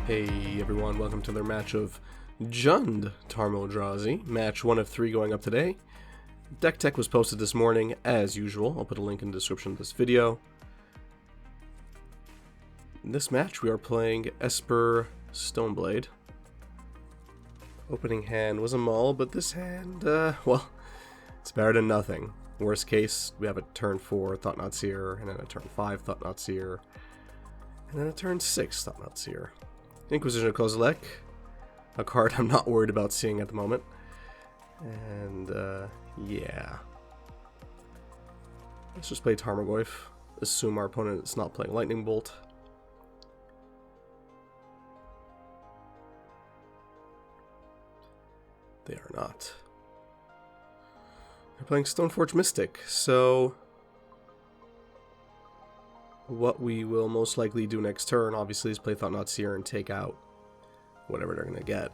Hey everyone, welcome to their match of Jund Tarmodrazi. Match 1 of 3 going up today. Deck tech was posted this morning as usual. I'll put a link in the description of this video. In this match we are playing Esper Stoneblade. Opening hand was a mull, but this hand, well, it's better than nothing. Worst case, we have a turn 4 Thought-Knot Seer, and then a turn 5 Thought-Knot Seer, and then a turn 6 Thought-Knot Seer. Inquisition of Kozilek, a card I'm not worried about seeing at the moment. And, yeah. Let's just play Tarmogoyf. Assume our opponent is not playing Lightning Bolt. They are not. They're playing Stoneforge Mystic, so what we will most likely do next turn, obviously, is play Thought-Knot Seer and take out whatever they're going to get.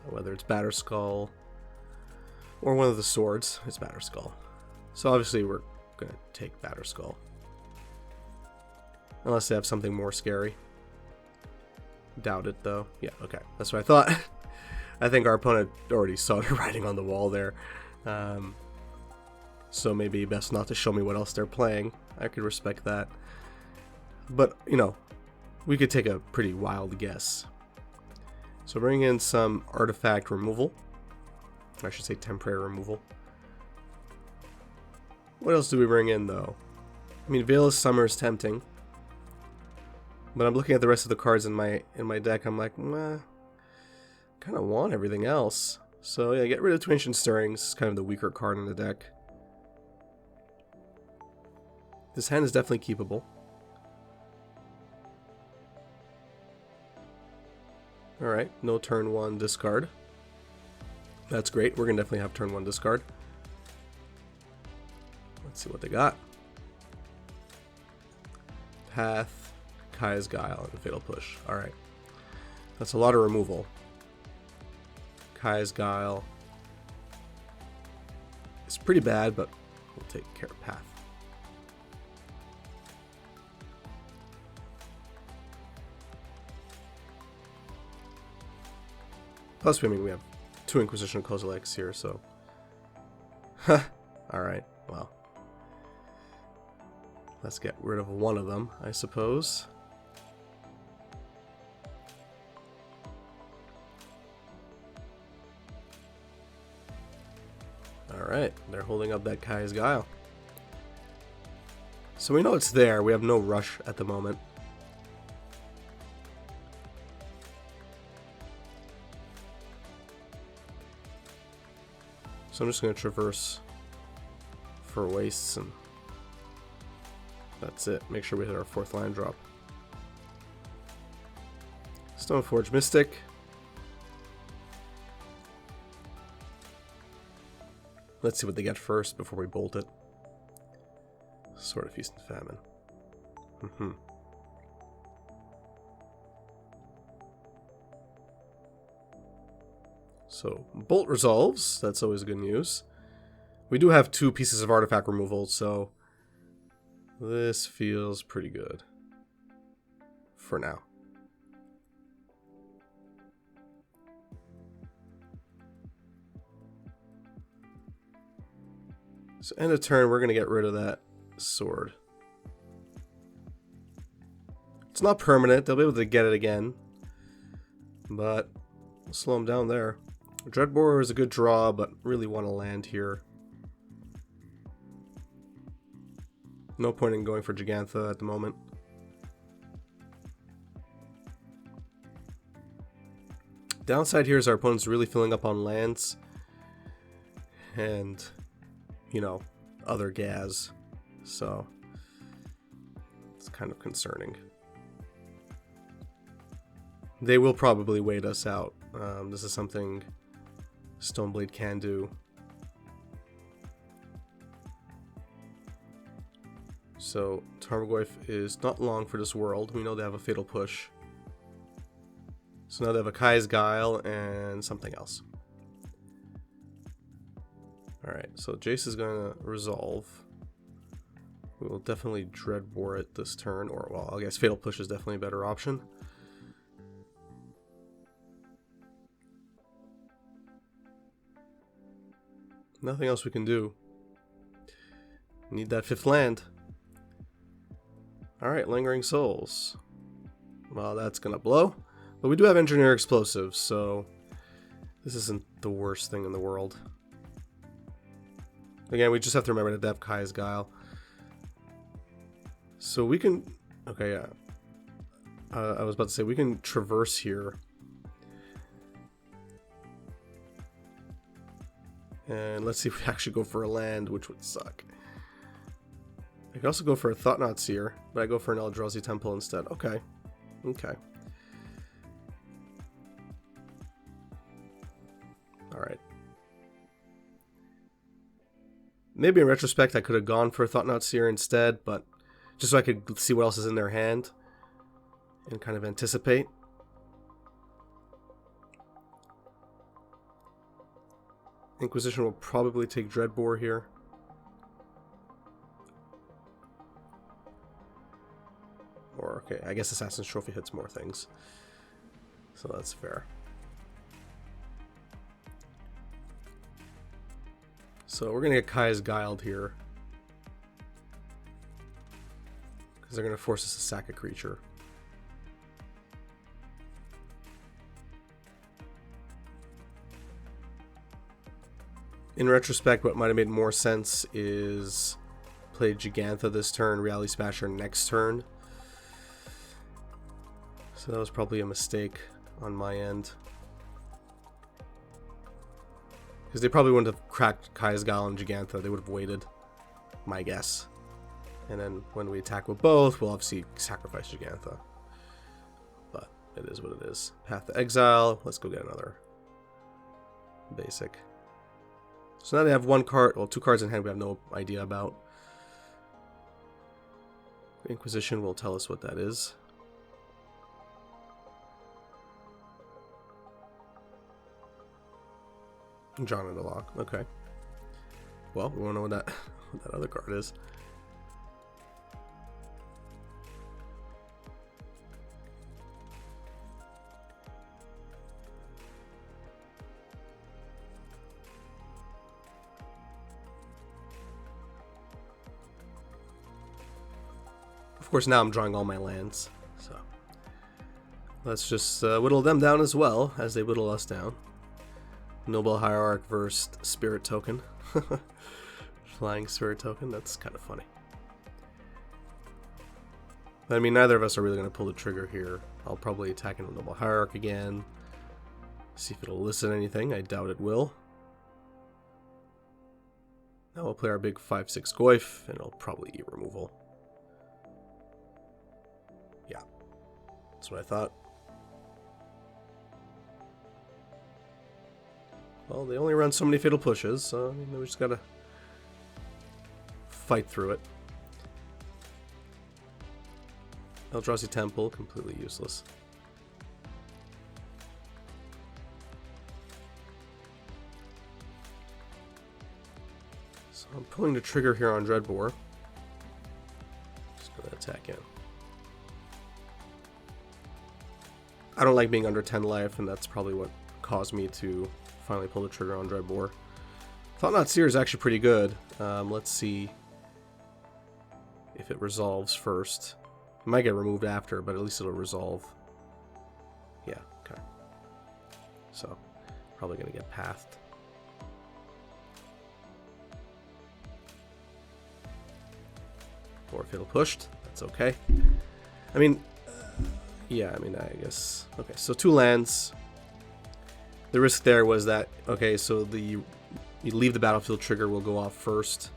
Whether it's Batterskull or one of the swords, it's Batterskull. So obviously we're going to take Batterskull. Unless they have something more scary. Doubt it, though. Yeah, okay. That's what I thought. I think our opponent already saw the writing on the wall there. So maybe best not to show me what else they're playing. I could respect that. But, you know, we could take a pretty wild guess. So bring in some artifact removal. I should say temporary removal. What else do we bring in, though? I mean, Veil of Summer is tempting. But I'm looking at the rest of the cards in my deck. I'm like, kind of want everything else. So yeah, get rid of Two Ancient Stirrings. It's kind of the weaker card in the deck. This hand is definitely keepable. Alright, no turn 1 discard. That's great. We're going to definitely have turn 1 discard. Let's see what they got. Path, Kaya's Guile, and Fatal Push. Alright. That's a lot of removal. Kaya's Guile. It's pretty bad, but we'll take care of Path. Plus, I mean, we have 2 Inquisition of Kozileks here, so... Alright, well. Let's get rid of one of them, I suppose. Alright, they're holding up that Kaya's Guile. So we know it's there, we have no rush at the moment. So I'm just going to traverse for wastes, and that's it. Make sure we hit our 4th land drop. Stoneforge Mystic. Let's see what they get first before we bolt it. Sword of Feast and Famine. So, Bolt resolves. That's always good news. We do have 2 pieces of artifact removal, so this feels pretty good. For now. So, end of turn, we're going to get rid of that sword. It's not permanent. They'll be able to get it again. But we'll slow them down there. Dreadbore is a good draw, but really want to land here. No point in going for Gigantha at the moment. Downside here is our opponent's really filling up on lands. And, you know, other Gaz. So, it's kind of concerning. They will probably wait us out. This is something Stoneblade can do. So, Tarmogoyf is not long for this world. We know they have a Fatal Push. So now they have a Kaya's Guile and something else. Alright, so Jace is going to resolve. We will definitely Dreadbore it this turn, or, well, I guess Fatal Push is definitely a better option. Nothing else we can do. Need that 5th land. Alright, Lingering Souls. Well, that's gonna blow. But we do have Engineer Explosives, so this isn't the worst thing in the world. Again, we just have to remember to def Kai's Guile. So we can... Okay, yeah. I was about to say, we can traverse here. And let's see if we actually go for a land, which would suck. I could also go for a Thought-Knot Seer, but I go for an Eldrazi Temple instead. Okay. Okay. Alright. Maybe in retrospect I could have gone for a Thought-Knot Seer instead, but just so I could see what else is in their hand and kind of anticipate. Inquisition will probably take Dreadbore here. Or, okay, I guess Assassin's Trophy hits more things. So that's fair. So we're going to get Kai's Guiled here. Because they're going to force us to sack a creature. In retrospect, what might have made more sense is play Gigantha this turn, Reality Smasher next turn. So that was probably a mistake on my end. Because they probably wouldn't have cracked Kai's Guile and Gigantha, they would have waited, my guess. And then when we attack with both, we'll obviously sacrifice Gigantha. But it is what it is. Path to Exile, let's go get another basic. So now they have one card, well, 2 cards in hand we have no idea about. Inquisition will tell us what that is. John in the lock. Okay. Well, we won't know what that other card is. Of course, now I'm drawing all my lands, so let's just whittle them down as well as they whittle us down. Noble Hierarch versus Spirit Token. Flying Spirit Token, that's kind of funny. But, I mean, neither of us are really going to pull the trigger here. I'll probably attack into Noble Hierarch again. See if it'll listen to anything. I doubt it will. Now we'll play our big 5/6 Goyf, and it'll probably eat removal. Yeah, that's what I thought. Well, they only run so many Fatal Pushes, so I mean, we just gotta fight through it. Eldrazi Temple, completely useless. So I'm pulling the trigger here on Dreadbore. Just gonna attack in. I don't like being under 10 life, and that's probably what caused me to finally pull the trigger on Dreadbore. Thought-Knot Seer is actually pretty good. Let's see if it resolves first. It might get removed after, but at least it'll resolve. Yeah, okay. So, probably going to get pathed. Or Fatal Pushed. That's okay. I mean, yeah, I mean, I guess. Okay, so 2 lands. The risk there was that, okay, so you leave the battlefield trigger will go off first.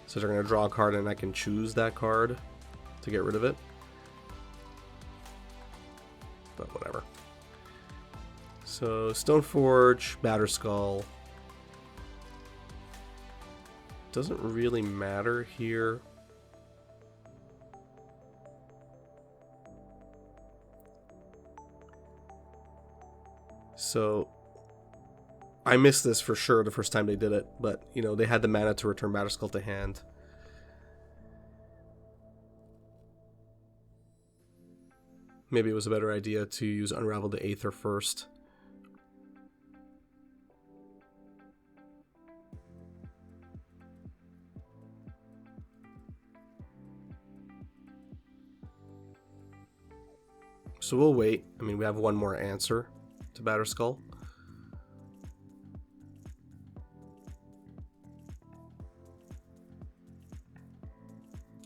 So they're going to draw a card and I can choose that card to get rid of it. But whatever. So Stoneforge, Batterskull. Doesn't really matter here. So I missed this for sure the first time they did it, but you know, they had the mana to return Batterskull to hand. Maybe it was a better idea to use Unravel the Aether first. So we'll wait. I mean, we have one more answer to Batterskull.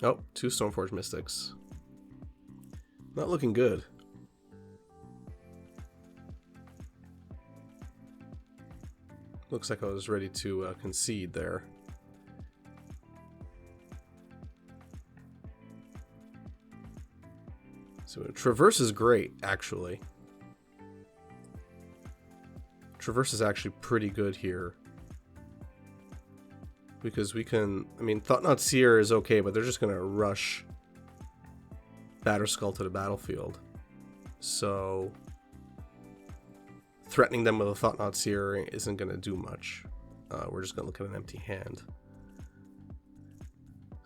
Oh, 2 Stoneforge Mystics. Not looking good. Looks like I was ready to concede there. So Traverse is great, actually. Traverse is actually pretty good here. Because we can... I mean, Thought-Knot Seer is okay, but they're just going to rush Batterskull to the battlefield. So... threatening them with a Thought-Knot Seer isn't going to do much. We're just going to look at an empty hand.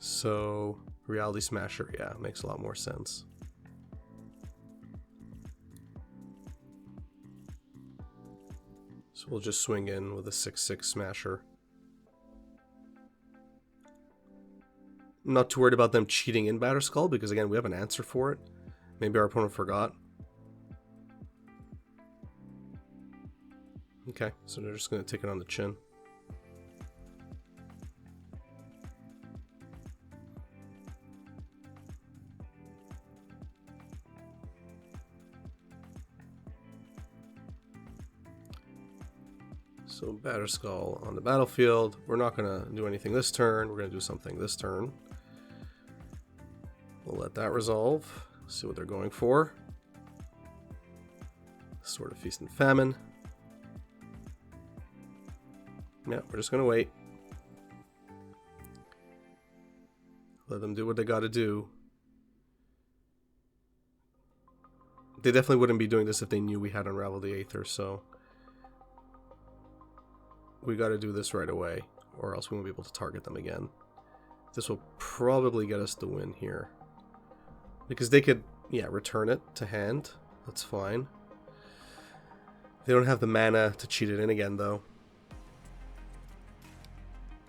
So... Reality Smasher, yeah, makes a lot more sense. So we'll just swing in with a 6/6 Smasher. I'm not too worried about them cheating in Batterskull because, again, we have an answer for it. Maybe our opponent forgot. Okay, so they're just going to take it on the chin. So Batterskull on the battlefield. We're not going to do anything this turn. We're going to do something this turn. We'll let that resolve. See what they're going for. Sword of Feast and Famine. Yeah, we're just going to wait. Let them do what they got to do. They definitely wouldn't be doing this if they knew we had Unravel the Aether, so... we got to do this right away, or else we won't be able to target them again. This will probably get us the win here. Because they could, yeah, return it to hand. That's fine. They don't have the mana to cheat it in again, though.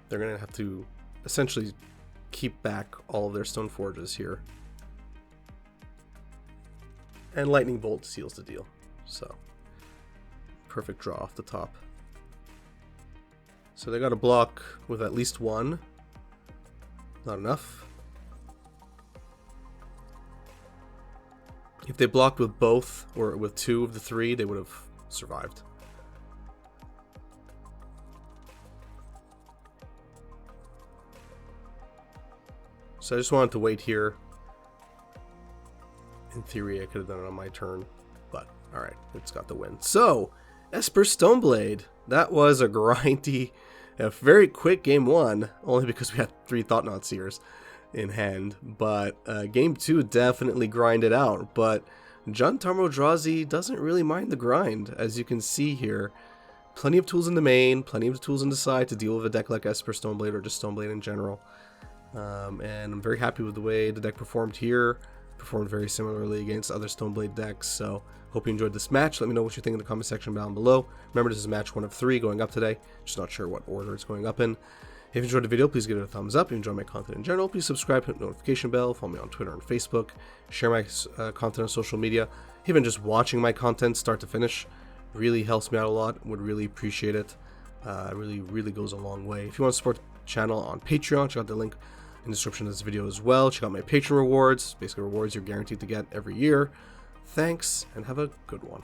They're going to have to essentially keep back all of their Stoneforges here. And Lightning Bolt seals the deal. So, perfect draw off the top. So they got to block with at least one. Not enough. If they blocked with both, or with 2 of the 3, they would have survived. So I just wanted to wait here. In theory, I could have done it on my turn. But, alright, it's got the win. So, Esper Stoneblade. That was a grindy, a very quick game 1, only because we had 3 Thought-Knot Seers in hand. But game 2 definitely grinded out. But Jund Tarmodrazi doesn't really mind the grind, as you can see here. Plenty of tools in the main, plenty of tools in the side to deal with a deck like Esper Stoneblade or just Stoneblade in general. And I'm very happy with the way the deck performed here. Performed very similarly against other Stoneblade decks, so hope you enjoyed this match. Let me know what you think in the comment section down below. Remember, this is match 1 of 3 going up today. Just not sure what order it's going up in. If you enjoyed the video, please give it a thumbs up. If you enjoy my content in general, please subscribe, hit the notification bell, follow me on Twitter and Facebook, share my content on social media. Even just watching my content start to finish really helps me out a lot. Would really appreciate it. Really goes a long way. If you want to support the channel on Patreon, check out the link in the description of this video as well. Check out my Patreon rewards, basically rewards you're guaranteed to get every year. Thanks, and have a good one.